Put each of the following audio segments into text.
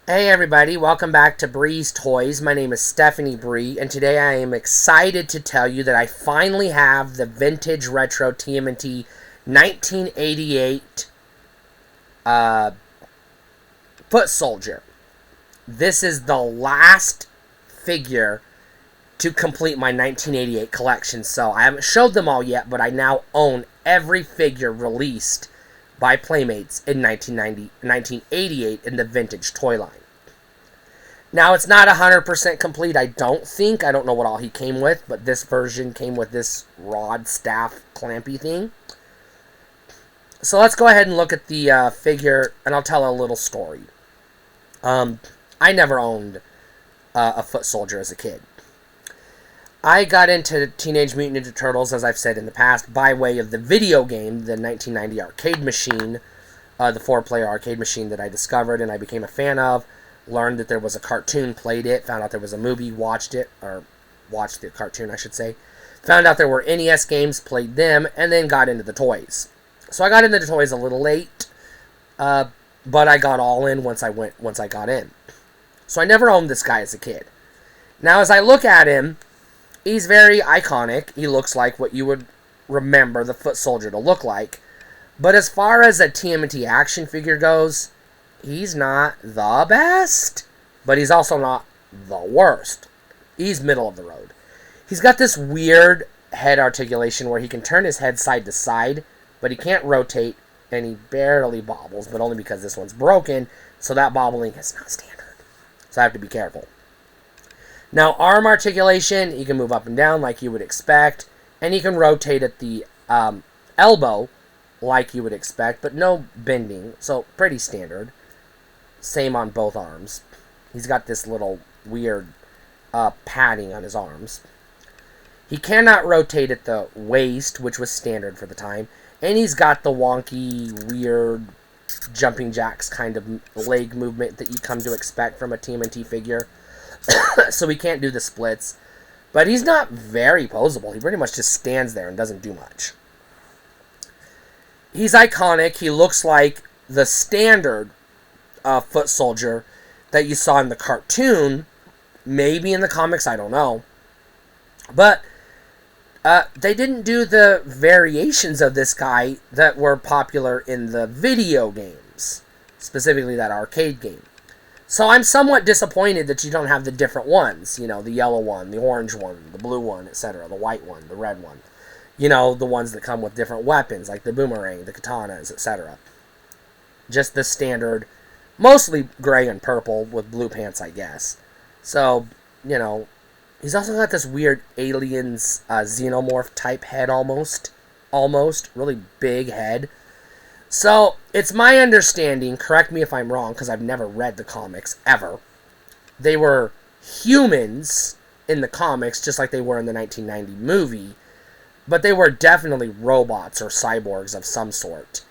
Hey everybody, welcome back to Bree's Toys. My name is Stephanie Bree, and today I am excited to tell you that I finally have the vintage retro TMNT 1988 Foot Soldier. This is the last figure to complete my 1988 collection, so I haven't showed them all yet, but I now own every figure released by Playmates in 1988 in the vintage toy line. Now, it's not 100% complete, I don't think. I don't know what all he came with, but this version came with this rod staff clampy thing. So let's go ahead and look at the figure, and I'll tell a little story. I never owned a Foot Soldier as a kid. I got into Teenage Mutant Ninja Turtles, as I've said in the past, by way of the video game, the 1990 arcade machine, the 4-player arcade machine that I discovered and I became a fan of. Learned that there was a cartoon, played it, found out there was a movie, watched it, or watched the cartoon, I should say. Found out there were NES games, played them, and then got into the toys. So I got into the toys a little late, but I got all in once I got in. So I never owned this guy as a kid. Now, as I look at him, he's very iconic. He looks like what you would remember the Foot Soldier to look like. But as far as a TMNT action figure goes, he's not the best, but he's also not the worst. He's middle of the road. He's got this weird head articulation where he can turn his head side to side, but he can't rotate, and he barely bobbles, but only because this one's broken, so that bobbling is not standard. So I have to be careful. Now, arm articulation, he can move up and down like you would expect, and he can rotate at the elbow like you would expect, but no bending, so pretty standard. Same on both arms. He's got this little weird padding on his arms. He cannot rotate at the waist, which was standard for the time, and he's got the wonky, weird, jumping jacks kind of leg movement that you come to expect from a TMNT figure. So he can't do the splits. But he's not very poseable. He pretty much just stands there and doesn't do much. He's iconic. He looks like the standard Foot Soldier that you saw in the cartoon. Maybe in the comics, I don't know. But they didn't do the variations of this guy that were popular in the video games. Specifically that arcade game. So I'm somewhat disappointed that you don't have the different ones. You know, the yellow one, the orange one, the blue one, etc. The white one, the red one. You know, the ones that come with different weapons, like the boomerang, the katanas, etc. Just the standard, mostly gray and purple with blue pants, I guess. So, you know, he's also got this weird aliens xenomorph type head almost. Really big head. So, it's my understanding, correct me if I'm wrong, because I've never read the comics, ever. They were humans in the comics, just like they were in the 1990 movie, but they were definitely robots or cyborgs of some sort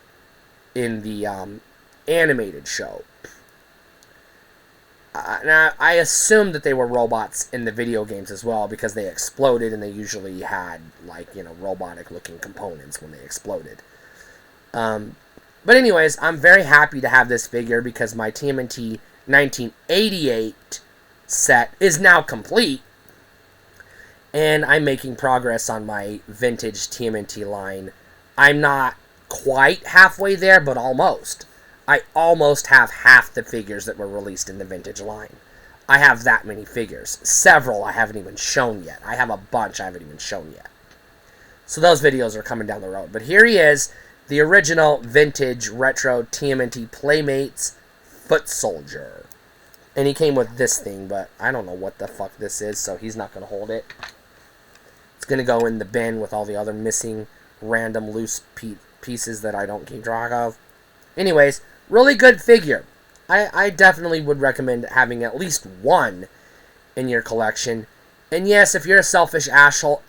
in the animated show. Now, I assume that they were robots in the video games as well, because they exploded, and they usually had, like, you know, robotic-looking components when they exploded. But anyways, I'm very happy to have this figure because my TMNT 1988 set is now complete. And I'm making progress on my vintage TMNT line. I'm not quite halfway there, but almost. I almost have half the figures that were released in the vintage line. I have that many figures. Several I haven't even shown yet. I have a bunch I haven't even shown yet. So those videos are coming down the road. But here he is. The original vintage retro TMNT Playmates Foot Soldier. And he came with this thing, but I don't know what the fuck this is, so he's not going to hold it. It's going to go in the bin with all the other missing random loose pieces that I don't keep track of. Anyways, really good figure. I definitely would recommend having at least one in your collection. And yes, if you're a selfish asshole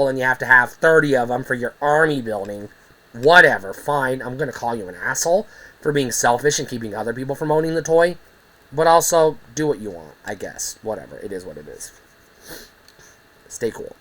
and you have to have 30 of them for your army building, whatever, fine. I'm going to call you an asshole for being selfish and keeping other people from owning the toy. But also, do what you want, I guess. Whatever. It is what it is. Stay cool.